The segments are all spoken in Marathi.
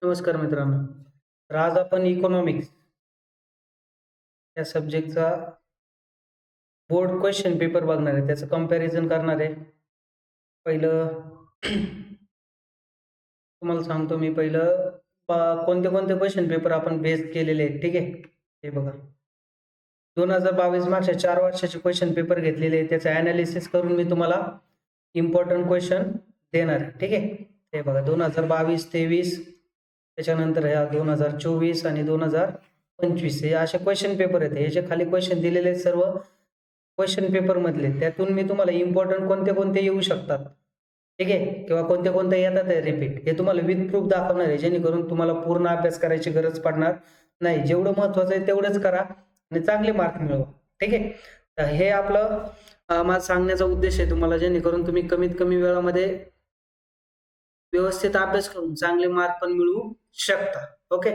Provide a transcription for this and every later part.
नमस्कार मित्रांनो. तर आज आपण इकॉनॉमिक्स या सब्जेक्टचा बोर्ड क्वेश्चन पेपर बघणार आहे. त्याचं कंपॅरिझन करणार आहे. पहिलं तुम्हाला सांगतो मी पहिलं कोणते-कोणते क्वेश्चन पेपर आपण बेस केलेले आहेत. ठीक आहे. हे बघा. 2022 मागच्या 4 वर्षाचे क्वेश्चन पेपर घेतलेले आहेत. त्याचं एनालिसिस करून मी तुम्हाला इम्पोर्टंट क्वेश्चन देणार आहे. ठीक आहे. हे बघा 2022-23 त्याच्यानंतर ह्या 2024 आणि 2025 हे असे क्वेश्चन पेपर आहेत. हे जे खाली क्वेश्चन दिलेले आहेत सर्व क्वेश्चन पेपर मधले. त्यातून मी तुम्हाला इम्पोर्टंट कोणते-कोणते येऊ शकतात. ठीक आहे. किंवा कोणते-कोणते येतात आहे रिपीट. हे तुम्हाला विथ प्रूफ दाखवणार आहे. जेणेकरून तुम्हाला पूर्ण अभ्यास करायची गरज पडणार नाही. जेवढं महत्त्वाचं आहे तेवढंच करा आणि चांगले मार्क मिळवा. ठीक आहे. तर हे आपलं माझा सांगण्याचा उद्देश आहे तुम्हाला, जेणेकरून तुम्ही कमीत कमी वेळामध्ये व्यवस्थित अभ्यास करून चांगले मार्क पण मिळवू शकता. ओके.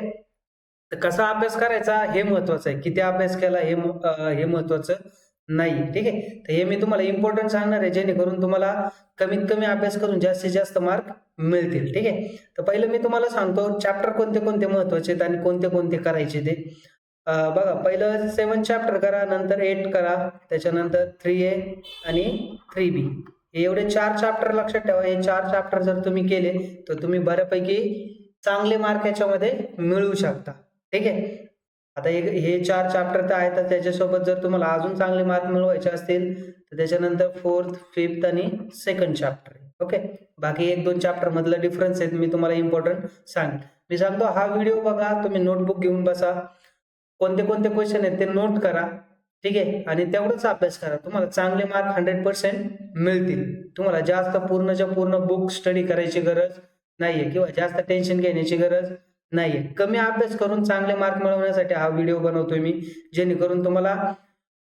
तर कसा अभ्यास करायचा हे महत्वाचं आहे. किती अभ्यास केला हे महत्वाचं नाही. ठीक आहे. तर हे मी तुम्हाला इम्पोर्टंट सांगणार आहे, जेणेकरून तुम्हाला कमीत कमी अभ्यास करून जास्तीत जास्त मार्क मिळतील. ठीक आहे. तर पहिलं मी तुम्हाला सांगतो चॅप्टर कोणते-कोणते महत्वाचे आहेत आणि कोणते-कोणते करायचे ते. बघा पहिलं 7 चॅप्टर करा, नंतर 8 करा, त्याच्यानंतर 3A आणि 3B. हे एवढे 4 चॅप्टर लक्षात ठेवा. हे 4 चॅप्टर जर तुम्ही केले तर तुम्ही बऱ्यापैकी चांगले मार्क याच्यामध्ये मिळवू शकता. ठीक आहे. आता हे 4 चॅप्टर तर आहेत. त्याच्यासोबत जर तुम्हाला अजून चांगले मार्क मिळवायचे असतील तर त्याच्यानंतर 4th, 5th आणि 2nd चॅप्टर. ओके. बाकी 1-2 चॅप्टर मधला डिफरन्स आहे मी तुम्हाला इम्पोर्टंट सांगेन. मी सांगतो हा व्हिडिओ बघा, तुम्ही नोटबुक घेऊन बसा. कोणते-कोणते क्वेश्चन आहेत ते नोट करा. ठीक आहे. आणि तेवढाच अभ्यास करा. तुम्हाला चांगले मार्क 100% मिळतील. तुम्हाला जास्त पूर्णच्या पूर्ण बुक स्टडी करायची गरज नाहीये किंवा जास्त टेन्शन घेण्याची गरज नाहीये. कमी अभ्यास करून चांगले मार्क मिळवण्यासाठी हा व्हिडिओ बनवतोय मी, जेणेकरून तुम्हाला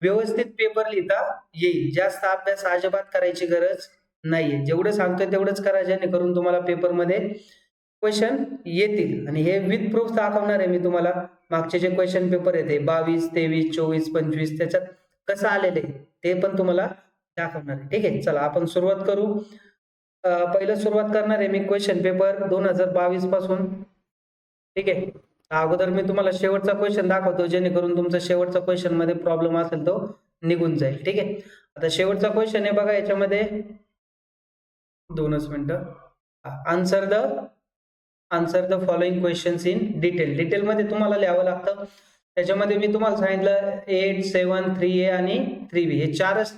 व्यवस्थित पेपर लिहिता येईल. जास्त अभ्यास अजिबात करायची गरज नाहीये. जेवढं सांगतोय तेवढंच करा, जेणेकरून तुम्हाला पेपरमध्ये क्वेश्चन येतील. आणि हे विथ प्रूफ दाखवणार आहे मी तुम्हाला. मागचे जे क्वेश्चन पेपर आहेत 22, 23, 24, 25 त्याच्यात कसं आलेलं आहे ते पण तुम्हाला दाखवणार आहे. ठीक आहे. चला आपण सुरुवात करू. पहिलं सुरुवात करणार आहे मी क्वेश्चन पेपर 2022 पासून. ठीक आहे. अगोदर मी तुम्हाला शेवटचा क्वेश्चन दाखवतो, जेणेकरून तुमचा शेवटचा क्वेश्चन मध्ये प्रॉब्लेम असेल तो निघून जाईल. ठीक आहे. आता शेवटचा क्वेश्चन आहे बघा, याच्यामध्ये 2च मिनिटं. Answer the following questions in detail. डिटेलमध्ये तुम्हाला लिहावं लागतं. त्याच्यामध्ये मी तुम्हाला सांगितलं 8, 7, 3A आणि 3B हे 4च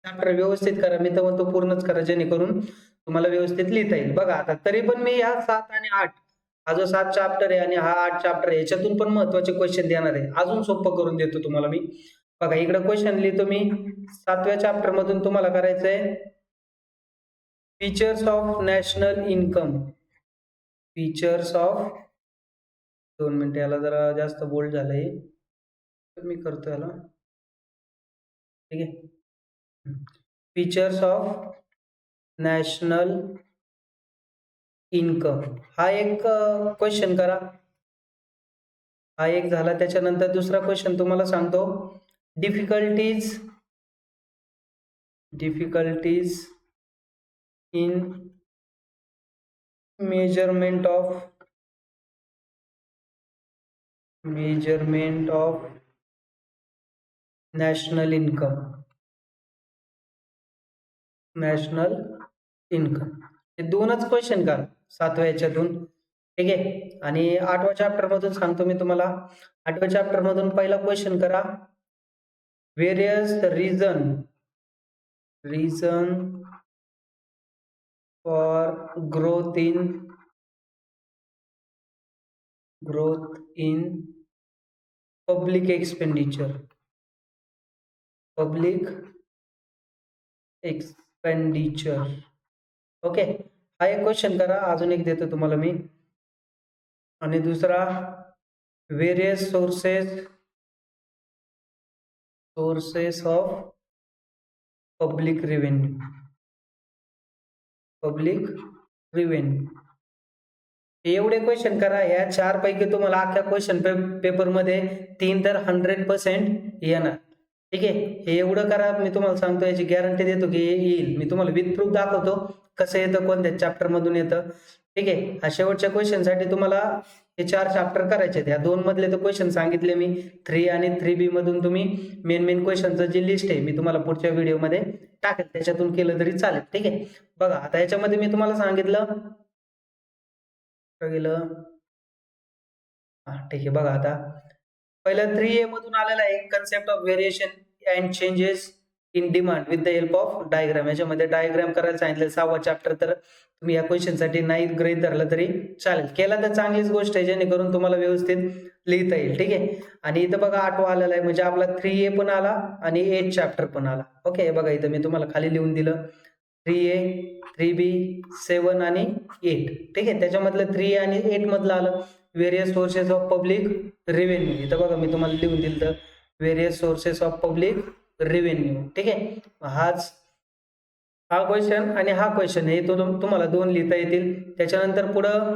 चॅप्टर व्यवस्थित करा. मी तर म्हणतो पूर्णच करा, जेणेकरून तुम्हाला व्यवस्थित लिहिता येईल. बघा आता तरी पण मी ह्या 7 आणि 8 हा जो 7 चॅप्टर आहे आणि हा 8 चॅप्टर आहे, याच्यातून पण महत्वाचे क्वेश्चन देणार आहे. अजून सोपं करून देतो तुम्हाला मी. बघा इकडे क्वेश्चन लिहितो मी. 7व्या चॅप्टर मधून तुम्हाला करायचंय features of national income. Features of 2 मिनिटं, याला जरा जास्त बोल्ड झालंय तर मी करतो याला. ठीक आहे. फीचर्स ऑफ नॅशनल इन्कम हा एक क्वेश्चन करा. हा एक झाला. त्याच्यानंतर दुसरा क्वेश्चन तुम्हाला सांगतो. Difficulties in measurement of national income. हे 2च क्वेश्चन करा 7व्या याच्यातून. ठीक आहे. आणि 8व्या चॅप्टर मधून सांगतो मी तुम्हाला. 8व्या चॅप्टर मधून पहिला क्वेश्चन करा. Various reason for growth in public expenditure. Okay. हा एक क्वेश्चन करा. अजून एक देतो तुम्हाला मी. आणि दुसरा various sources of public revenue. हे एवढे क्वेश्चन करा. ह्या 4 पैकी तुम्हाला अख्ख्या क्वेश्चन पेपर मध्ये 3 तर 100% येणार. ठीक आहे. हे एवढं करा. मी तुम्हाला सांगतो, याची गॅरंटी देतो की येईल. मी तुम्हाला विथ प्रूफ दाखवतो कसं येतं, कोणत्या चॅप्टर मधून येतं. ठीक आहे. हा शेवटच्या क्वेश्चनसाठी तुम्हाला हे 4 चॅप्टर करायचे आहेत. या 2 मधले तर क्वेश्चन सांगितले मी. 3 आणि 3B मधून तुम्ही मेन क्वेश्चनचं जी लिस्ट आहे मी तुम्हाला पुढच्या व्हिडिओमध्ये टाकेल. त्याच्यातून केलं तरी चालेल. ठीक आहे. बघा आता याच्यामध्ये मी तुम्हाला सांगितलं गेलं. ठीक आहे. बघा आता पहिलं 3A मधून आलेलं आहे concept of variation and changes in demand with the help of diagram. याच्यामध्ये डायग्राम करायला सांगितलं 6वा चॅप्टर. तर तुम्ही या क्वेश्चनसाठी नाही गृहीत धरलं तरी चालेल. केला तर चांगलीच गोष्ट आहे, जेणेकरून तुम्हाला व्यवस्थित लिहिता येईल. ठीक आहे. आणि इथं बघा 8वा आलेला आहे, म्हणजे आपला 3A पण आला आणि 8 चॅप्टर पण आला. ओके. बघा इथं मी तुम्हाला खाली लिहून दिलं 3A, 3B, 7 आणि 8. ठीक आहे. त्याच्यामधलं 3A आणि 8 मधलं आलं various sources of public revenue. इथं बघा मी तुम्हाला लिहून दिलं various sources of public revenue. ठीक आहे. हा क्वेश्चन आणि हा क्वेश्चन हे तुम्हाला 2 लिहिता येतील. त्याच्यानंतर पुढं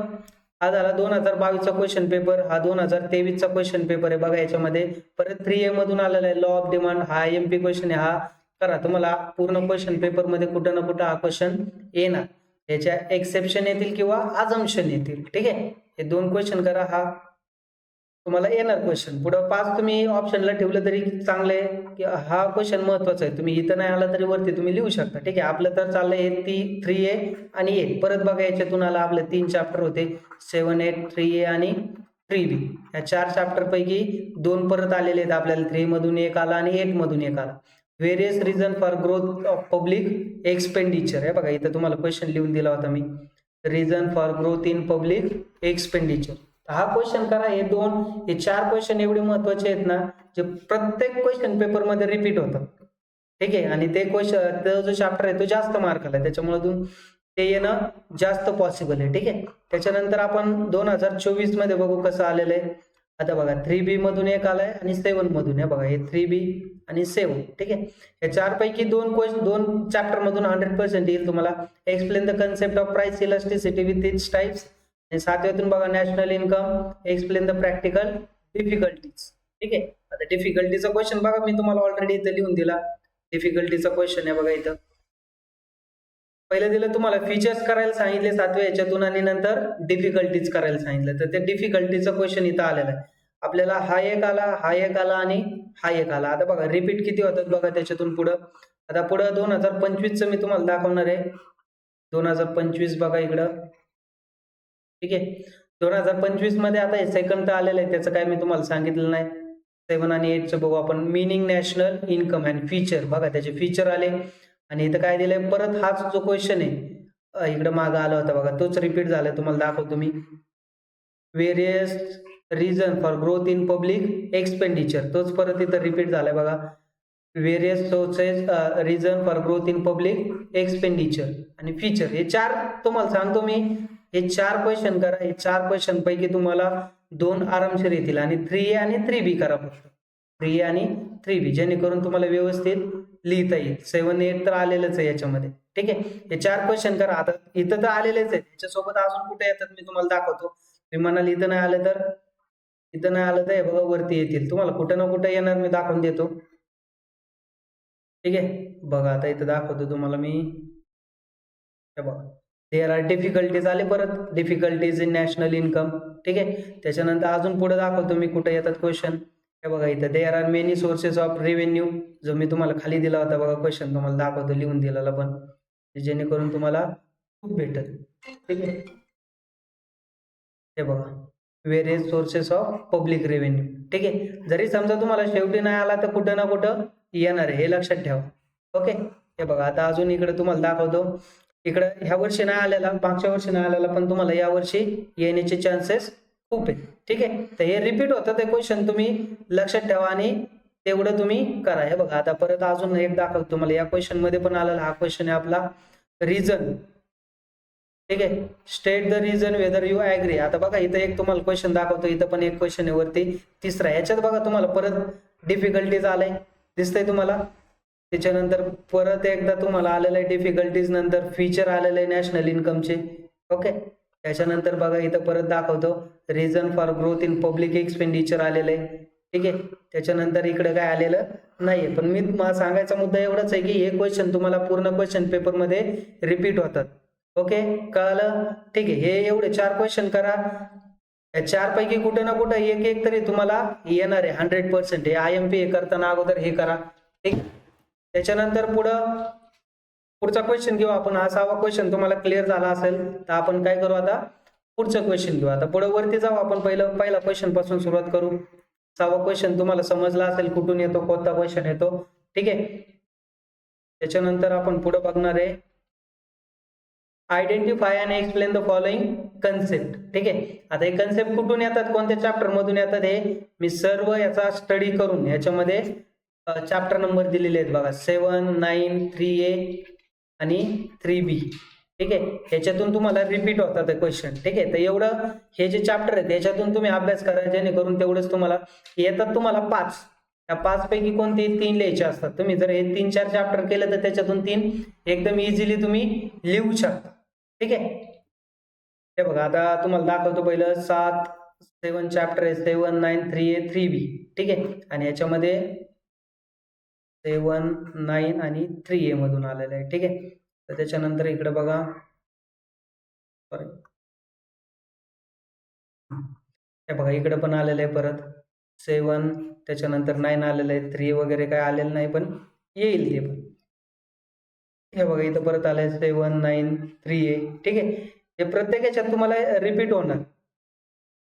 हा झाला 2022चा क्वेश्चन पेपर. हा 2023चा क्वेश्चन पेपर आहे. बघा याच्यामध्ये परत 3A मधून आलेला आहे लॉ ऑफ डिमांड. हा IMP क्वेश्चन आहे. हा करा, तुम्हाला पूर्ण क्वेश्चन पेपर मध्ये कुठं ना कुठं हा क्वेश्चन येणार. याच्या एक्सेप्शन येतील किंवा अजम्पशन येतील. ठीक आहे. हे 2 क्वेश्चन करा, हा तुम्हाला येणार क्वेश्चन. पुढं 5 तुम्ही ऑप्शनला ठेवलं तरी चांगलं आहे, की हा क्वेश्चन महत्वाचा आहे. तुम्ही इथं नाही आला तरी वरती तुम्ही लिहू शकता. ठीक आहे. आपलं तर चाललंय 3A आणि 8. परत बघा याच्यातून आला आपले 3 चॅप्टर होते 7, 8, 3A आणि 3B. या 4 चॅप्टर पैकी 2 परत आलेले आहेत आपल्याला. 3 मधून 1 आला आणि 8 मधून 1 आला. Various reason for growth of public expenditure. हे बघा इथं तुम्हाला क्वेश्चन लिहून दिला होता मी, reason for growth in public expenditure. हा क्वेश्चन करा. हे 4 क्वेश्चन एवढे महत्वाचे आहेत ना, जे प्रत्येक क्वेश्चन पेपर मध्ये रिपीट होतात. ठीक आहे. आणि ते क्वेश्चन जो चॅप्टर आहे तो जास्त मार्काला आहे, त्याच्यामुळे ते येणं जास्त पॉसिबल आहे. ठीक आहे. त्याच्यानंतर आपण 2024 मध्ये बघू कसं आलेलं आहे. आता बघा 3B मधून 1 आलाय आणि 7 मधून. हे बघा हे 3B आणि 7. ठीक आहे. या 4 पैकी 2 चॅप्टर मधून 100% येईल तुम्हाला. Explain the concept of price elasticity with its types. आणि 7व्यातून बघा national income, explain the practical difficulties. ठीक आहे. आता डिफिकल्टीचा क्वेश्चन बघा मी तुम्हाला ऑलरेडी इथं लिहून दिला. डिफिकल्टीचा क्वेश्चन आहे बघा इथं. पहिलं दिलं तुम्हाला फीचर्स करायला सांगितले 7व्या याच्यातून आणि नंतर डिफिकल्टीज करायला सांगितलं. तर ते डिफिकल्टीचा क्वेश्चन इथं आलेला आहे. आपल्याला हा एक आला, हा एक आला आणि हा एक आला. आता बघा रिपीट किती होतात बघा त्याच्यातून पुढं. आता पुढं 2025चं मी तुम्हाला दाखवणार आहे. 2025 बघा इकडं. ठीक आहे. 2025 मध्ये आता हे सेकंड तर आलेलं आहे, त्याचं काय मी तुम्हाला सांगितलं नाही. 7 आणि 8चं बघू आपण. Meaning national income and feature. बघा त्याचे फीचर आले आणि इथं काय दिलंय, परत हाच जो क्वेश्चन आहे इकडं मागं आला होता बघा, तोच रिपीट झालाय. तुम्हाला दाखवतो मी. Various reason for growth in public expenditure, तोच परत इथं रिपीट झालाय बघा. Various sources reason for growth in public expenditure आणि फीचर. हे 4 तुम्हाला सांगतो मी. हे 4 क्वेश्चन करा. हे 4 क्वेश्चन पैकी तुम्हाला 2 आरामशीर येतील. आणि 3A आणि 3B करा फक्त. 3A आणि 3B, जेणेकरून तुम्हाला व्यवस्थित लिहिता येईल. 7, 8 तर आलेलंच आहे याच्यामध्ये. ठीक आहे. हे 4 क्वेश्चन करा. आता इथं तर आलेलेच आहेत, याच्यासोबत अजून कुठे येतात मी तुम्हाला दाखवतो. तुम्ही म्हणाल इथं नाही आलं तर, इथं नाही आलं तर हे बघा वरती येतील. तुम्हाला कुठं ना कुठं येणार, मी दाखवून देतो. ठीक आहे. बघा आता इथं दाखवतो तुम्हाला मी. हे बघा देअर आर डिफिकल्टीज आले परत. Difficulties in national income. ठीक आहे. त्याच्यानंतर अजून पुढे दाखवतो मी कुठे येतात क्वेश्चन. हे बघा इथं there are many sources of revenue, जो मी तुम्हाला खाली दिला होता बघा क्वेश्चन, तुम्हाला दाखवतो लिहून दिलेला पण, जेणेकरून तुम्हाला खूप भेटेल. ठीक आहे. हे बघा various sources of public revenue. ठीक आहे. जरी समजा तुम्हाला शेवटी नाही आला तर कुठं ना कुठं येणार आहे, हे लक्षात ठेवा. ओके. हे बघा आता अजून इकडे तुम्हाला दाखवतो. इकडं ह्या वर्षी नाही आलेला, मागच्या वर्षी नाही आलेला, पण तुम्हाला या वर्षी येण्याचे चान्सेस खूप आहे. ठीक आहे. तर हे रिपीट होतं ते क्वेश्चन, तुम्ही लक्षात ठेवा आणि तेवढं तुम्ही करा. हे बघा आता परत अजून एक दाखवतो तुम्हाला. या क्वेश्चन मध्ये पण आलेला हा क्वेश्चन आहे आपला, रिझन. ठीक आहे. State the reason whether you agree. आता बघा इथं एक तुम्हाला क्वेश्चन दाखवतो, इथं पण एक क्वेश्चन आहे वरती, तिसरा. याच्यात बघा तुम्हाला परत डिफिकल्टीज आलाय, दिसतंय तुम्हाला. त्याच्यानंतर परत एकदा तुम्हाला आलेलं आहे डिफिकल्टीज, नंतर फीचर आलेलं आहे नॅशनल इन्कमचे. ओके. त्याच्यानंतर बघा इथं परत दाखवतो reason for growth in public expenditure आलेलं आहे. ठीक आहे. त्याच्यानंतर इकडे काय आलेलं नाहीये. पण मी सांगायचा मुद्दा एवढाच आहे की हे क्वेश्चन तुम्हाला पूर्ण क्वेश्चन पेपर मध्ये रिपीट होतात. ओके, कळालं? ठीक आहे, हे एवढे 4 क्वेश्चन करा. या 4 पैकी कुठे ना कुठे एक एक तरी तुम्हाला येणार आहे 100%. हे IMP हे करताना अगोदर हे करा. ठीक, त्याच्यानंतर पुढचा क्वेश्चन घेऊ आपण. हा 6वा क्वेश्चन तुम्हाला क्लिअर झाला असेल तर आपण काय करू आता, पुढचं क्वेश्चन घेऊ. आता पुढे वरती जाऊ आपण, पहिला क्वेश्चन पासून सुरुवात करू. 6वा क्वेश्चन तुम्हाला समजला असेल कुठून येतो, कोणता क्वेश्चन येतो. ठीक आहे, त्याच्यानंतर आपण पुढे बघणार आहे identify and explain the following concept. ठीक आहे, आता हे कन्सेप्ट कुठून येतात, कोणत्या चॅप्टर मधून येतात, हे मी सर्व याचा स्टडी करून याच्यामध्ये चॅप्टर नंबर दिलेले आहेत बघा, 7, 9, 3A आणि 3B. ठीक आहे, ह्याच्यातून तुम्हाला रिपीट होतात क्वेश्चन. ठीक आहे, तर एवढं हे जे चॅप्टर आहेत याच्यातून तुम्ही अभ्यास करा, जेणेकरून तेवढंच तुम्हाला येतात. तुम्हाला 5, या 5 पैकी कोणते 3 लिहायचे असतात. तुम्ही जर हे 3-4 चॅप्टर केलं तर त्याच्यातून 3 एकदम इझिली तुम्ही लिहू शकता. ठीक आहे, हे बघा आता तुम्हाला दाखवतो. पहिलं 7 चॅप्टर आहे, 7, 9, 3A, 3B. ठीक आहे, आणि याच्यामध्ये 7, 9 आणि 3A मधून आलेलं आहे. ठीक आहे, तर त्याच्यानंतर इकडे बघा, सॉरी, हे बघा इकडे पण आलेलं आहे परत 7, त्याच्यानंतर 9 आलेलं आहे. 3 वगैरे काय आलेलं नाही, पण येईल ते पण. हे बघा इथं परत आलंय 7, 9, 3A. ठीक आहे, हे प्रत्येक याच्यात तुम्हाला रिपीट होणार.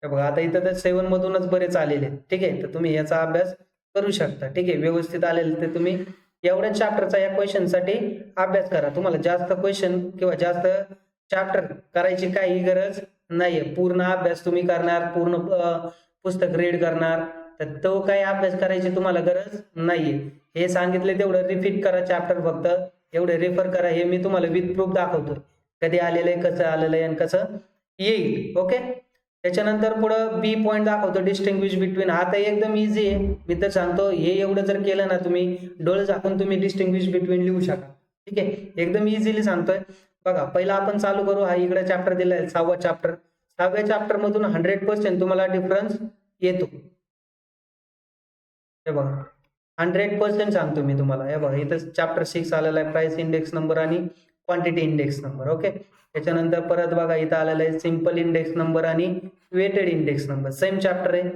हे बघा आता इथं तर 7 मधूनच बरेच आलेले आहेत. ठीक आहे, तर तुम्ही याचा अभ्यास करू शकता. ठीक आहे, व्यवस्थित आलेले ते तुम्ही एवढ्या चॅप्टरचा या क्वेश्चन साठी अभ्यास करा. तुम्हाला जास्त क्वेश्चन किंवा जास्त चॅप्टर करायची काही गरज नाहीये. पूर्ण अभ्यास तुम्ही करणार, पूर्ण पुस्तक रीड करणार, तर तो काही अभ्यास करायची तुम्हाला गरज नाहीये. हे सांगितले तेवढं रिपीट करा चॅप्टर, फक्त एवढे रेफर करा. हे मी तुम्हाला विथ प्रूफ दाखवतो, कधी आलेलं आहे, कसं आलेलं आहे आणि कसं येईल. ओके, त्याच्यानंतर पुढं बी पॉईंट दाखवतो, डिस्टिंग्विश बिटवीन. हा तर एकदम इझी आहे, मी तर सांगतो हे एवढं जर केलं ना तुम्ही, डोळे झाकून तुम्ही डिस्टिंग्विश बिटवीन लिहू शका. ठीक आहे, एकदम इझिली सांगतोय. बघा पहिला आपण चालू करू. हा इकडे चॅप्टर दिलाय 6वा चॅप्टर. 6व्या चॅप्टर मधून 100% तुम्हाला डिफरन्स येतो. हे बघा 100% सांगतो मी तुम्हाला. हे बघा इथं चॅप्टर 6 आलेला आहे, प्राइस इंडेक्स नंबर आणि क्वांटिटी इंडेक्स नंबर. ओके, त्याच्यानंतर परत बघा इथं आलेलं आहे सिंपल इंडेक्स नंबर आणि weighted index number, same chapter आहे.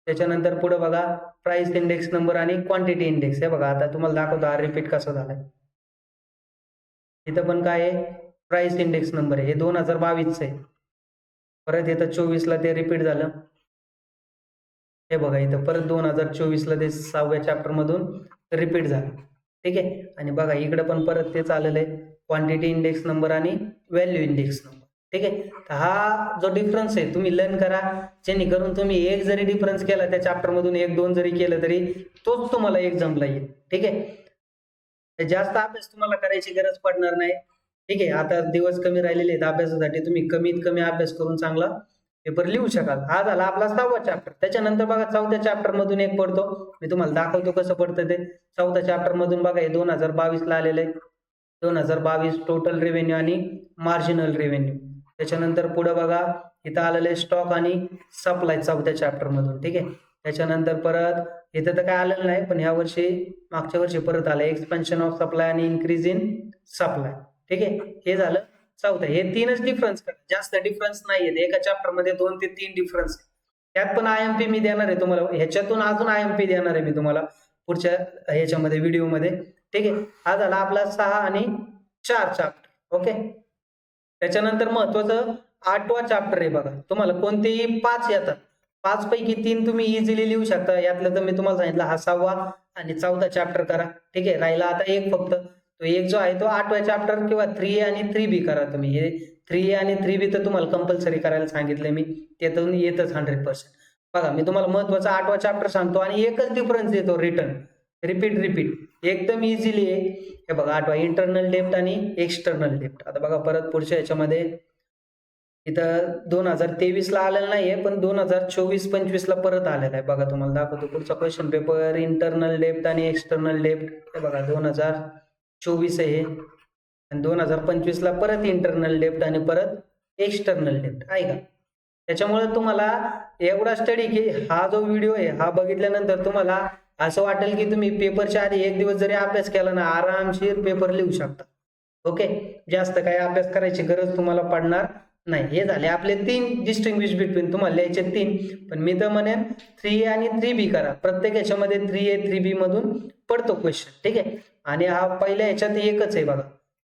त्याच्यानंतर पुढे बघा प्राइस इंडेक्स नंबर आणि क्वांटिटी इंडेक्स. हे बघा आता तुम्हाला दाखवतो हा रिपीट कसा झालाय. इथं पण काय आहे, प्राइस इंडेक्स नंबर आहे, हे 2022 आहे. परत इथं 24ला ते रिपीट झालं. हे बघा इथं परत 2024ला ते 6व्या चॅप्टर मधून रिपीट झालं. ठीक आहे, आणि बघा इकडे पण परत तेच आलेलं आहे, क्वांटिटी इंडेक्स नंबर आणि व्हॅल्यू इंडेक्स नंबर. ठीक आहे, तर हा जो डिफरन्स आहे तुम्ही लर्न करा, जेणेकरून तुम्ही एक जरी डिफरन्स केला त्या चॅप्टर मधून, 1-2 जरी केलं तरी तोच तुम्हाला एक्झामला येईल. ठीक आहे, जास्त अभ्यास तुम्हाला करायची गरज पडणार नाही. ठीक आहे, आता दिवस कमी राहिलेले आहेत अभ्यासासाठी, तुम्ही कमीत कमी अभ्यास करून चांगला पेपर लिहू शकाल. हा झाला आपला 6वा चॅप्टर. त्याच्यानंतर बघा 4थ्या चॅप्टर मधून एक पडतो, मी तुम्हाला दाखवतो कसं पडतं ते. 4थ्या चॅप्टर मधून बघा हे 2022ला आलेलं आहे, 2022 टोटल रेव्हेन्यू आणि मार्जिनल रेव्हेन्यू. त्याच्यानंतर पुढे बघा इथं आलेलं आहे स्टॉक आणि सप्लाय 4थ्या चॅप्टर मधून. ठीक आहे, त्याच्यानंतर परत इथं तर काय आलेलं नाही, पण ह्या वर्षी मागच्या वर्षी परत आलं एक्सपेन्शन ऑफ सप्लाय आणि इन्क्रीज इन सप्लाय. ठीक आहे, हे झालं 4थं. हे 3च डिफरन्स करा, जास्त डिफरन्स नाहीये एका चॅप्टर मध्ये, 2 ते 3 डिफरन्स. त्यात पण IMP मी देणार आहे तुम्हाला, ह्याच्यातून अजून IMP देणार आहे मी तुम्हाला पुढच्या ह्याच्यामध्ये व्हिडिओमध्ये. ठीक आहे, हा झाला आपला 6 आणि 4 चॅप्टर. ओके, त्याच्यानंतर महत्वाचं 8वा चॅप्टर आहे बघा. तुम्हाला कोणतेही 5 येतात, 5 पैकी 3 तुम्ही इझिली लिहू शकता. यातलं तर मी तुम्हाला सांगितलं हा 6वा आणि 4था चॅप्टर करा. ठीक आहे, राहिला आता एक फक्त, तो एक जो आहे तो 8व्या चॅप्टर किंवा 3A आणि 3B करा तुम्ही. हे 3A आणि 3B तर तुम्हाला कंपल्सरी करायला सांगितलंय मी, त्यातून येतच 100%. बघा मी तुम्हाला महत्वाचा 8वा चॅप्टर सांगतो आणि एकच डिफरन्स येतो, रिटर्न रिपीट एकदम इझिली आहे. हे बघा 8वा इंटरनल डेप्ट आणि एक्सटर्नल डेप्ट. आता बघा परत पुढच्या याच्यामध्ये इथं 2023ला आलेलं नाहीये, पण 2024-25ला परत आलेला आहे. बघा तुम्हाला दाखवतो पुढचा क्वेश्चन पेपर, इंटरनल डेप्ट आणि एक्सटर्नल डेप्ट. हे बघा 2024 आहे हे, आणि 2025ला परत इंटरनल डेप्ट आणि परत एक्सटर्नल डेप्ट आहे का. त्याच्यामुळे तुम्हाला एवढा स्टडी की हा जो व्हिडिओ आहे हा बघितल्यानंतर तुम्हाला असं वाटेल की तुम्ही पेपरच्या आधी एक दिवस जरी अभ्यास केला ना, आरामशीर पेपर लिहू शकता. ओके, जास्त काही अभ्यास करायची गरज तुम्हाला पडणार नाही. हे झाले आपले 3 डिस्टिंग्विश बिटवीन, तुम्हाला लिहायचे 3, पण मी तर म्हणेन 3A आणि 3B करा. प्रत्येक याच्यामध्ये 3A 3B मधून पडतो क्वेश्चन, ठीक आहे. आणि हा पहिल्या याच्यात एकच आहे बघा,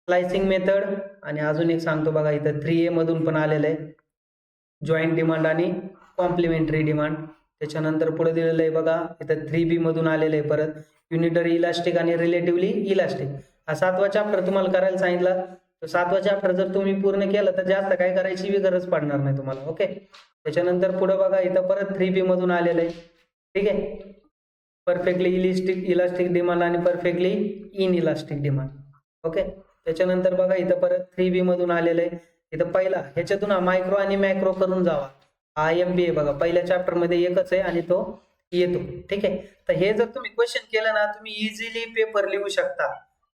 स्लायसिंग मेथड. आणि अजून एक सांगतो बघा, इथं 3A मधून पण आलेलं आहे, जॉईंट डिमांड आणि कॉम्प्लिमेंटरी डिमांड. त्याच्यानंतर पुढे दिलेलं आहे बघा, इथं 3B मधून आलेलं आहे परत युनिटरी इलास्टिक आणि रिलेटिव्हली इलास्टिक. हा 7वा चॅप्टर तुम्हाला करायला सांगितला. तर 7वा चॅप्टर जर तुम्ही पूर्ण केलं तर जास्त काय करायची बी गरज पडणार नाही तुम्हाला. ओके, त्याच्यानंतर पुढे बघा, इथं परत 3B मधून आलेलं आहे, ठीक आहे. परफेक्टली इलास्टिक डिमांड आणि perfectly in elastic demand. Okay, त्याच्यानंतर बघा इथं परत 3B मधून आलेलं आहे. इथं पहिला ह्याच्यातून मायक्रो आणि मॅक्रो करून जावा. IMP आहे बघा, पहिल्या चॅप्टर मध्ये एकच आहे आणि तो येतो, ठीक आहे. तर हे जर तुम्ही क्वेश्चन केलं ना, तुम्ही इझिली पेपर लिहू शकता.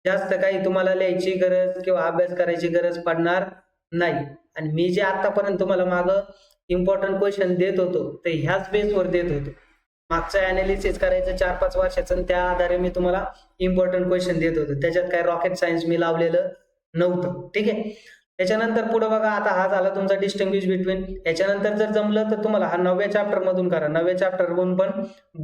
जास्त काही तुम्हाला लिहायची गरज किंवा अभ्यास करायची गरज पडणार नाही. आणि मी जे आतापर्यंत तुम्हाला मागं इम्पॉर्टंट क्वेश्चन देत होतो ते ह्याच बेसवर देत होतो. मागचं अनालिसिस करायचं 4-5 वर्षाचं, आणि त्या आधारे मी तुम्हाला इम्पॉर्टंट क्वेश्चन देत होतो. त्याच्यात काय रॉकेट सायन्स मी लावलेलं नव्हतं, ठीक आहे. त्याच्यानंतर पुढे बघा, आता हा झाला तुमचा डिस्टिंग्विश बिटवीन. याच्यानंतर जर जमलं तर तुम्हाला हा 9व्या चॅप्टर मधून करा. 9व्या चॅप्टर मधून पण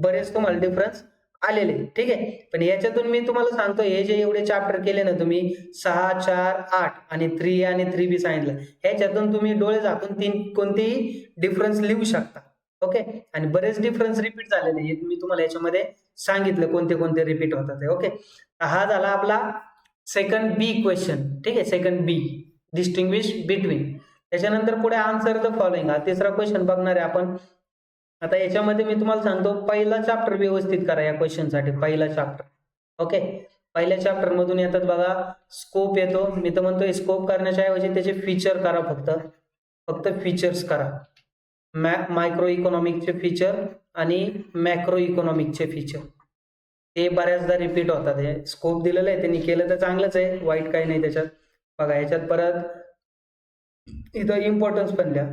बरेच तुम्हाला डिफरन्स आलेले, ठीक आहे. पण याच्यातून मी तुम्हाला सांगतो, हे जे एवढे चॅप्टर केले ना तुम्ही, 6, 4, 8 आणि 3A आणि 3B सांगितलं, ह्याच्यातून तुम्ही डोळे झाकून कोणतेही डिफरन्स लिहू शकता. ओके, आणि बरेच डिफरन्स रिपीट झालेले, हे मी तुम्हाला याच्यामध्ये सांगितलं कोणते कोणते रिपीट होतात. ओके, हा झाला आपला सेकंड बी क्वेश्चन, ठीक आहे. सेकंड बी, डिस्टिंग्विश बिटवीन. त्याच्यानंतर पुढे आन्सर द फॉलोइंग, हा तिसरा क्वेश्चन बघणार आहे आपण. आता याच्यामध्ये मी तुम्हाला सांगतो, पहिला चॅप्टर व्यवस्थित करा या क्वेश्चन साठी. पहिला चॅप्टर, ओके. पहिल्या चॅप्टर मधून येतात बघा, स्कोप येतो. मी तर म्हणतो स्कोप करण्याच्या ऐवजी त्याचे फीचर करा, फक्त फीचर्स करा. मायक्रो इकॉनॉमिकचे फीचर आणि मॅक्रो इकॉनॉमिकचे फीचर, ते बऱ्याचदा रिपीट होतात. हे स्कोप दिलेलं आहे, त्यांनी केलं तर चांगलंच आहे, वाईट काही नाही त्याच्यात. बघा ह्याच्यात परत इथं इम्पॉर्टन्स पण द्या,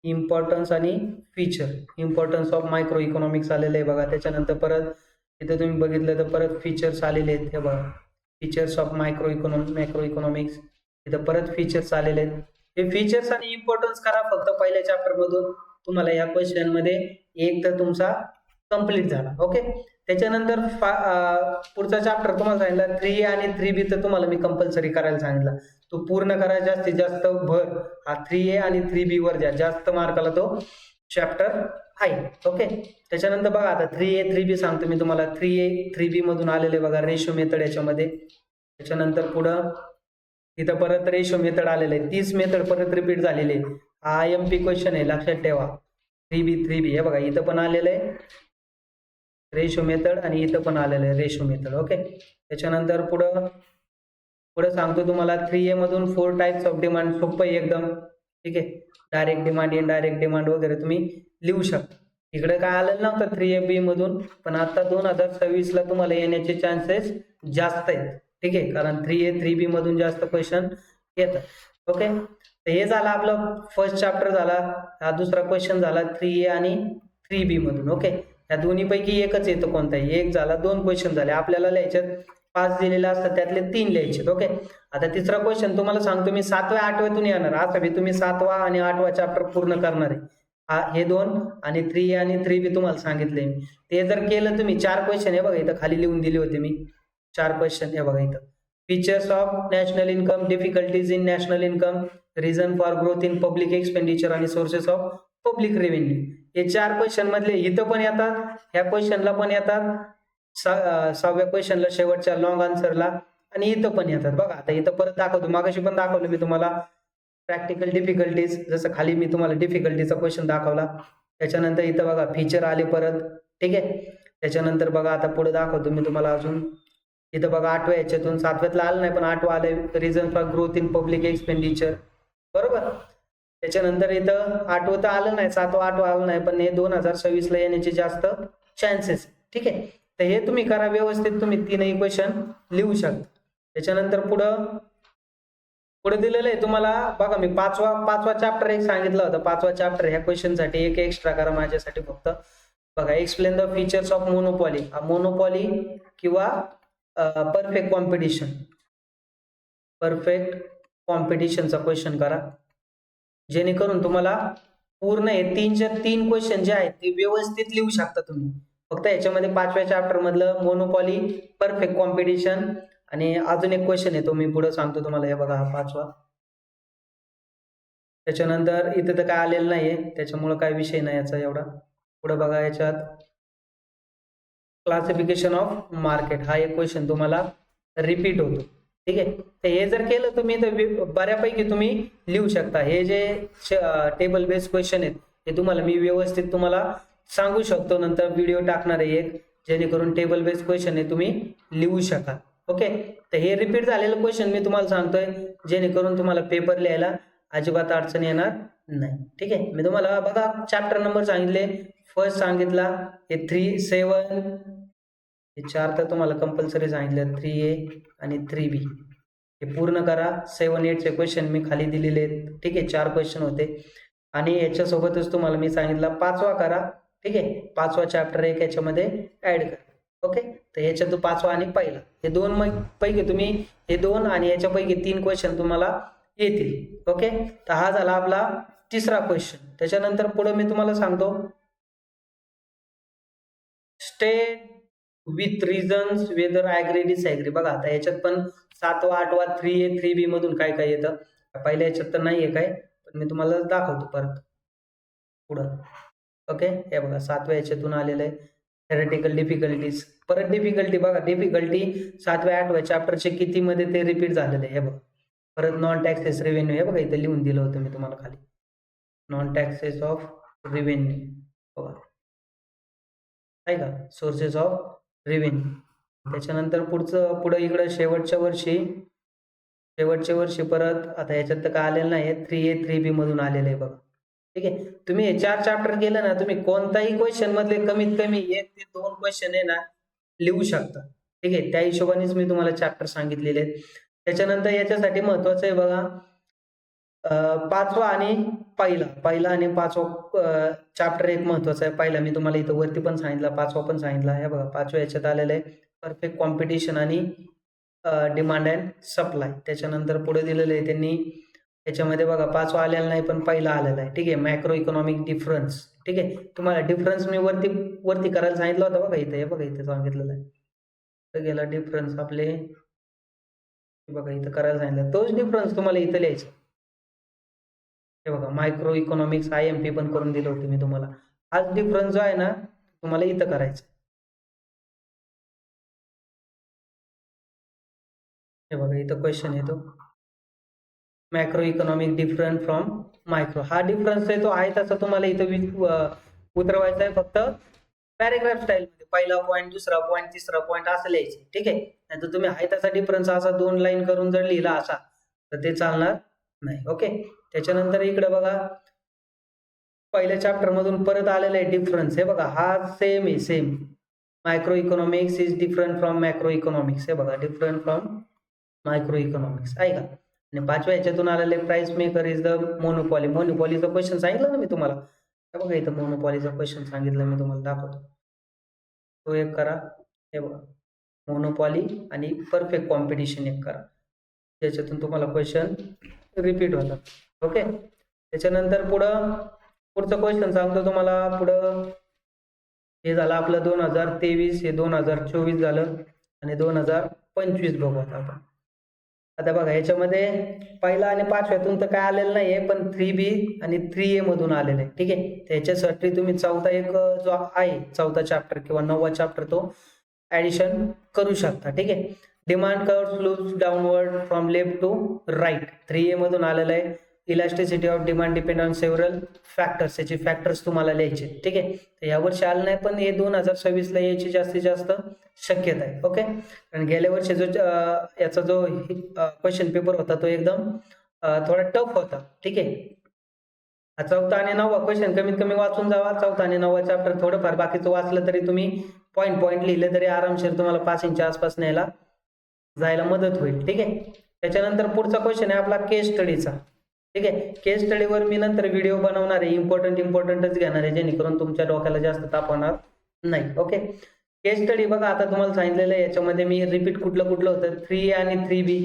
इम्पॉर्टन्स आणि feature. Importance of micro economics आलेले आहे बघा. त्याच्यानंतर परत इथं तुम्ही बघितलं तर परत फीचर्स आलेले आहेत, हे बघा, फीचर्स ऑफ मॅक्रो इकॉनॉमिक्स. इथं परत फीचर्स आलेले आहेत. हे फीचर्स आणि इम्पॉर्टन्स करा फक्त पहिल्या चॅप्टर मधून. तुम्हाला या क्वेश्चन मध्ये एक तर तुमचा कंप्लीट झाला. ओके, त्याच्यानंतर पुढचा चॅप्टर तुम्हाला सांगितलं 3A आणि 3B, तर तुम्हाला मी कंपल्सरी करायला सांगितलं, तो पूर्ण करा. जास्तीत जास्त भर हा 3A आणि 3B वर द्या, जास्त मार्काला तो चॅप्टर आहे. ओके, त्याच्यानंतर बघा, आता 3A 3B सांगतो मी तुम्हाला. 3A 3B मधून आलेले बघा, रेशो मेथड याच्यामध्ये. त्याच्यानंतर पुढं इथं परत रेशो मेथड आलेलं आहे, 30 मेथड परत रिपीट झालेले. हा IMP क्वेश्चन आहे, लक्षात ठेवा. 3B हे बघा, इथं पण आलेलं आहे रेशो मेथड आणि इथं पण आलेलं आहे रेशो मेथड. ओके, त्याच्यानंतर पुढे सांगतो तुम्हाला 3A मधून 4 टाइप्स ऑफ डिमांड. सोपं आहे एकदम, ठीक आहे. डायरेक्ट डिमांड, इनडायरेक्ट डिमांड वगैरे तुम्ही लिहू शकता. इकडे काय आलेलं नव्हतं 3AB मधून, पण आता 2026 ला तुम्हाला येण्याचे चान्सेस जास्त आहेत, ठीक आहे. कारण 3A 3B मधून जास्त क्वेश्चन येतात. ओके, तर हे झालं आपलं फर्स्ट चॅप्टर झाला. हा दुसरा क्वेश्चन झाला 3A आणि 3B मधून. ओके, या दोन्ही पैकी एकच येतं, कोणताही एक झाला. 2 क्वेश्चन झाले. आपल्याला लिहायच्यात 5 दिलेले असतात, त्यातले 3 लिहायचे. ओके, आता तिसरा क्वेश्चन तुम्हाला सांगतो मी 7व्या 8व्यातून येणार. असं बी तुम्ही 7वा आणि 8वा चॅप्टर पूर्ण करणार आहे. हे 2 आणि 3A आणि 3B तुम्हाला सांगितले मी. ते जर केलं तुम्ही, 4 क्वेश्चन हे बघा इथं खाली लिहून दिले होते मी, 4 क्वेश्चन हे बघा इथं. Features of national income, difficulties in national income, reason for growth in public expenditure आणि सोर्सेस ऑफ पब्लिक रेव्हेन्यू. हे 4 क्वेश्चन मधले इथं पण येतात, ह्या क्वेश्चनला पण येतात, 6व्या क्वेश्चनला शेवटच्या लॉंग आन्सरला, आणि इथं पण येतात. बघा आता इथं परत दाखवतो, मागाशी पण दाखवलं मी तुम्हाला प्रॅक्टिकल डिफिकल्टीज, जसं खाली मी तुम्हाला डिफिकल्टीचा क्वेश्चन दाखवला. त्याच्यानंतर इथं बघा फीचर आले परत, ठीक आहे. त्याच्यानंतर बघा आता पुढे दाखवतो मी तुम्हाला अजून. इथं बघा 8व्या याच्यातून 7व्यातला आलं नाही, पण 8वा आलंय, reason for growth in public expenditure, बरोबर. त्याच्यानंतर इथं 8वं तर आलं नाही, 7वा 8वा आलं नाही, पण हे 2026 ला येण्याचे जास्त चान्सेस, ठीक आहे. तर हे तुम्ही करा व्यवस्थित, तुम्ही 3ही क्वेश्चन लिहू शकता. त्याच्यानंतर पुढे दिलेलं आहे तुम्हाला बघा, मी पाचवा चॅप्टर एक सांगितलं होतं. 5वा चॅप्टर ह्या क्वेश्चन साठी एक एक्स्ट्रा करा माझ्यासाठी फक्त. बघा, explain the features of monopoly. Monopoly किंवा परफेक्ट कॉम्पिटिशन. परफेक्ट कॉम्पिटिशनचा क्वेश्चन करा, जेणेकरून तुम्हाला पूर्ण हे 3च्या 3 क्वेश्चन जे आहेत ते व्यवस्थित लिहू शकता तुम्ही. फक्त याच्यामध्ये 5व्या चॅप्टर मधलं मोनोपॉली, परफेक्ट कॉम्पिटिशन आणि अजून एक क्वेश्चन आहे तो मी पुढे सांगतो तुम्हाला. हे बघा हा 5वा. त्याच्यानंतर इथे तर काय आलेलं नाहीये, त्याच्यामुळे काय विषय नाही याचा एवढा. पुढे बघा याच्यात क्लासिफिकेशन ऑफ मार्केट हा एक क्वेश्चन तुम्हाला रिपीट होतो. ठीक आहे, तर हे जर केलं तुम्ही तर बऱ्यापैकी तुम्ही लिहू शकता. हे जे टेबल बेस्ड क्वेश्चन आहेत ते तुम्हाला मी व्यवस्थित तुम्हाला सांगू शकतो, नंतर व्हिडिओ टाकणार आहे एक, जेणेकरून टेबल बेस्ड क्वेश्चन हे तुम्ही लिहू शकाल. ओके, तर हे रिपीट झालेलं क्वेश्चन मी तुम्हाला सांगतोय, जेणेकरून तुम्हाला पेपर लिहायला अजिबात अडचण येणार नाही. ठीक आहे, मी तुम्हाला बघा चॅप्टर नंबर सांगितले. फर्स्ट सांगितला हे 3, 7 हे 4 तर तुम्हाला कंपल्सरी सांगितले, 3A आणि 3B हे पूर्ण करा. 7, 8 चे क्वेश्चन मी खाली दिलेले आहेत. ठीक आहे, 4 क्वेश्चन होते आणि याच्यासोबतच तुम्हाला मी सांगितलं 5वा करा. ठीक आहे, 5वा चॅप्टर एक याच्यामध्ये ऍड करा. ओके, तर याच्यात 5वा आणि पहिला हे 2 पैकी तुम्ही हे 2 आणि याच्यापैकी 3 क्वेश्चन तुम्हाला येतील. ओके, तर हा झाला आपला तिसरा क्वेश्चन. त्याच्यानंतर पुढे मी तुम्हाला सांगतो state with reasons whether agree disagree. बघा आता याच्यात पण 7वा 8वा 3A 3B मधून काय काय येतं. पहिल्या याच्यात तर नाहीये काय, पण मी तुम्हाला दाखवतो परत पुढं. ओके, हे बघा 7व्या याच्यातून आलेलं आहे थेरटिकल डिफिकल्टीज. परत डिफिकल्टी बघा, डिफिकल्टी 7व्या 8व्या चॅप्टरचे किती मध्ये ते रिपीट झालेलं आहे. हे बघा परत नॉन टॅक्सेस रेव्हेन्यू, हे बघा इथे लिहून दिलं होतं मी तुम्हाला खाली, नॉन टॅक्सेस ऑफ रेव्हेन्यू. बघा आहे का, सोर्सेस ऑफ रेव्हेन्यू. त्याच्यानंतर पुढे इकडं शेवटच्या वर्षी परत आता याच्यात तर काय आलेलं नाही, 3A 3B मधून आलेलं आहे बघा. ठीक आहे, तुम्ही हे 4 चॅप्टर केलं ना, तुम्ही कोणताही क्वेश्चन मधले कमीत कमी 1 ते 2 क्वेश्चन आहे ना लिहू शकता. ठीक आहे, त्या हिशोबानेच मी तुम्हाला चॅप्टर सांगितलेले आहेत. त्याच्यानंतर याच्यासाठी महत्वाचं आहे बघा 5वा आणि पहिला आणि 5वा चॅप्टर एक महत्वाचा आहे. पहिला मी तुम्हाला इथं वरती पण सांगितला, 5वा पण सांगितला. हे बघा 5व्या याच्यात आलेलं आहे परफेक्ट कॉम्पिटिशन आणि डिमांड अँड सप्लाय. त्याच्यानंतर पुढे दिलेलं आहे त्यांनी, याच्यामध्ये बघा 5वा आलेला नाही पण पहिला आलेला आहे. ठीक आहे, मॅक्रो इकॉनॉमिक डिफरन्स. ठीक आहे, तुम्हाला डिफरन्स मी वरती करायला सांगितलं होतं बघा इथे. हे बघा इथे सांगितलेलं आहे, गेला डिफरन्स आपले बघा इथं करायला सांगितलं, तोच डिफरन्स तुम्हाला इथं लिहायचा. हे बघा मायक्रो इकॉनॉमिक्स IMP पण करून दिलं होतं मी तुम्हाला. हाच डिफरन्स जो आहे ना तुम्हाला इथं करायचा. हे बघा इथं क्वेश्चन येतो macro economic different from micro. हा डिफरन्स आहे तो आहे तसा तुम्हाला इथं उतरवायचा आहे, फक्त पॅरेग्राफ स्टाईल मध्ये. पहिला पॉईंट, दुसरा पॉईंट, तिसरा पॉईंट असं लिहायचे. ठीक आहे, नाहीतर तुम्ही आहे तसा डिफरन्स असा 2 लाईन करून जर लिहिला असा तर ते चालणार नाही. ओके, त्याच्यानंतर इकडे बघा पहिल्या चॅप्टर मधून परत आलेला आहे डिफरन्स. हे बघा हा सेम आहे, same. Micro economics is different from macro economics. हे बघा डिफरंट फ्रॉम मायक्रो इकॉनॉमिक्स आहे का. आणि 5व्या याच्यातून आलेले price maker is the monopoly. मोनोपॉलीचा क्वेश्चन सांगितलं ना मी तुम्हाला. हे बघा इथं मोनोपॉलीचा क्वेश्चन सांगितलं मी तुम्हाला, दाखवतो तो एक करा. हे बघा मोनोपॉली आणि परफेक्ट कॉम्पिटिशन एक करा, त्याच्यातून तुम्हाला क्वेश्चन रिपीट होतात. ओके, त्याच्यानंतर पुढचं क्वेश्चन सांगतो तुम्हाला. पुढं हे झालं आपलं 2023, हे 2024 झालं आणि 2025 बघू आता. आता बघा याच्यामध्ये पहिला आणि 5व्यातून तर काय आलेलं नाहीये, पण 3B आणि 3A मधून आलेलं आहे. ठीक आहे, त्याच्यासाठी तुम्ही 4था एक जो आहे 4था चॅप्टर किंवा 9वा चॅप्टर तो ऍडिशन करू शकता. ठीक आहे, demand curve loops downward from left to right 3A मधून आलेलं आहे. Elasticity of demand depend on several factors, याचे फॅक्टर्स तुम्हाला लिहायचे. ठीक आहे, तर यावर्षी आलं नाही पण हे 2026 ला यायची जास्तीत जास्त शक्यता आहे. ओके, कारण गेल्या वर्षी जो याचा जो क्वेश्चन पेपर होता तो एकदम थोडा टफ होता. ठीक आहे, 4था आणि 9वा क्वेश्चन कमीत कमी वाचून जावा. 4था आणि 9वा चॅप्टर थोडंफार बाकीचं वाचलं तरी तुम्ही पॉईंट लिहिले तरी आरामशीर तुम्हाला पासिंगच्या आसपास न्यायला जायला मदत होईल. ठीक आहे, त्याच्यानंतर पुढचा क्वेश्चन आहे आपला केस स्टडीचा. ठीक आहे, केस स्टडीवर मी नंतर व्हिडिओ बनवणार आहे, इम्पॉर्टंटच घेणार आहे, जेणेकरून तुमच्या डोक्याला जास्त ताप होणार नाही. ओके, केस स्टडी बघा आता तुम्हाला सांगितलेलं आहे, याच्यामध्ये मी रिपीट कुठलं होतं 3A आणि 3B.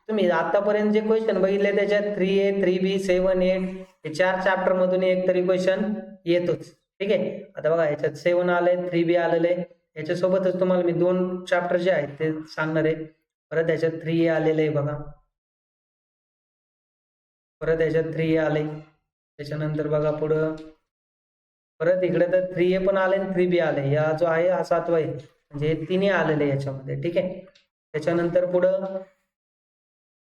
तुम्ही आतापर्यंत जे क्वेश्चन बघितले त्याच्यात 3A 3B 7 8 हे 4 चॅप्टर मधून एक तरी क्वेश्चन येतोच. ठीक आहे. आता बघा याच्यात 7 आलंय 3B आलेलं आहे. याच्यासोबतच तुम्हाला मी 2 चॅप्टर जे आहेत ते सांगणार आहे. परत याच्यात 3A आलेलं आहे बघा. परत याच्यात 3A आले. त्याच्यानंतर बघा पुढं परत इकडे तर 3A पण आले आणि 3B आले. या जो आहे हा 7वा आहे. म्हणजे हे तिन्ही आलेले याच्यामध्ये. ठीक आहे. त्याच्यानंतर पुढं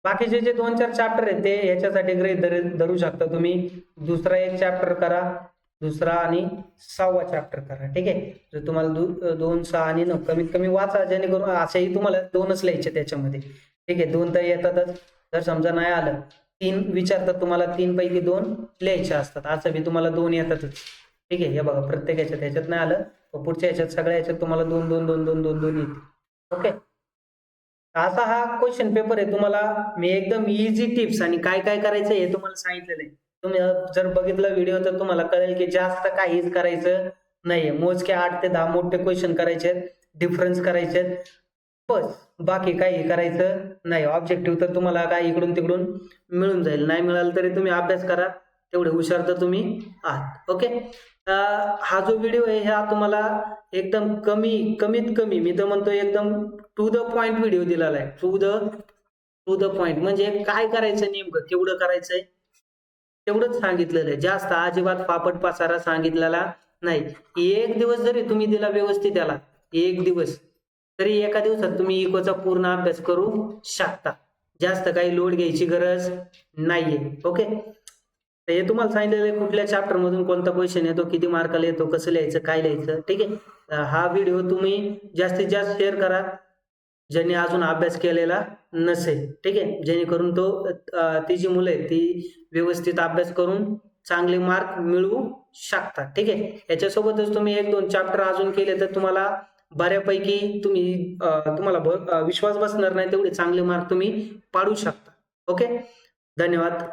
बाकीचे जे 2-4 चॅप्टर आहेत ते याच्यासाठी गृहीत धरू शकता तुम्ही. दुसरा एक चॅप्टर करा, दुसरा आणि 6वा चॅप्टर करा. ठीक आहे. जर तुम्हाला 2, 6 आणि 9 कमीत कमी वाचा, जेणेकरून असेही तुम्हाला 2च लिहायचे त्याच्यामध्ये. ठीक आहे. 2 तर येतातच. जर समजा नाही आलं 3 विचारतात तुम्हाला, 3 पैकी 2 लिहायचे असतात. असं बी तुम्हाला 2 येतातच. ठीक आहे. हे बघा प्रत्येक ह्याच्यात नाही आलं तर पुढच्या ह्याच्यात सगळ्या ह्याच्यात तुम्हाला 2 2 2 2 2 2 येते. ओके. असा हा क्वेश्चन पेपर आहे. तुम्हाला मी एकदम इझी टिप्स आणि काय काय करायचं हे तुम्हाला सांगितलेलं आहे. तुम्ही जर बघितला व्हिडिओ तर तुम्हाला कळेल की जास्त काहीच करायचं नाहीये. मोजके 8 ते 10 मोठे क्वेश्चन करायचे आहेत, डिफरन्स करायचे आहेत, बस. बाकी काही करायचं नाही. ऑब्जेक्टिव्ह तर तुम्हाला काय इकडून तिकडून मिळून जाईल. नाही मिळालं तरी तुम्ही अभ्यास करा, तेवढे हुशार तर तुम्ही आहात. ओके. हा जो व्हिडिओ आहे हा तुम्हाला एकदम कमीत कमी मी तर म्हणतो एकदम टू द पॉइंट व्हिडिओ दिलेला आहे. टू द पॉइंट म्हणजे काय करायचं नेमकं, केवढं करायचंय तेवढंच सांगितलेलं आहे. जास्त अजिबात फापट पसारा सांगितलेला नाही. एक दिवस जरी तुम्ही दिला व्यवस्थित त्याला, एक दिवस तरी एका दिवसात तुम्ही इकोचा पूर्ण अभ्यास करू शकता. जास्त काही लोड घ्यायची गरज नाहीये. ओके. तर हे तुम्हाला सांगितलेलं आहे कुठल्या चॅप्टर मधून कोणता क्वेश्चन येतो, किती मार्काला येतो, कसं लिहायचं, काय लिहायचं. ठीक आहे. हा व्हिडिओ तुम्ही जास्तीत जास्त शेअर करा ज्यांनी अजून अभ्यास केलेला नसेल. ठीक आहे. जेणेकरून ती जी मुलं आहेत ती व्यवस्थित अभ्यास करून चांगले मार्क मिळवू शकतात. ठीक आहे. याच्यासोबतच तुम्ही 1-2 चॅप्टर अजून केले तर तुम्हाला बऱ्यापैकी तुम्हाला विश्वास बसणार नाही तेवढे चांगले मार्क तुम्ही पाडू शकता. ओके. धन्यवाद.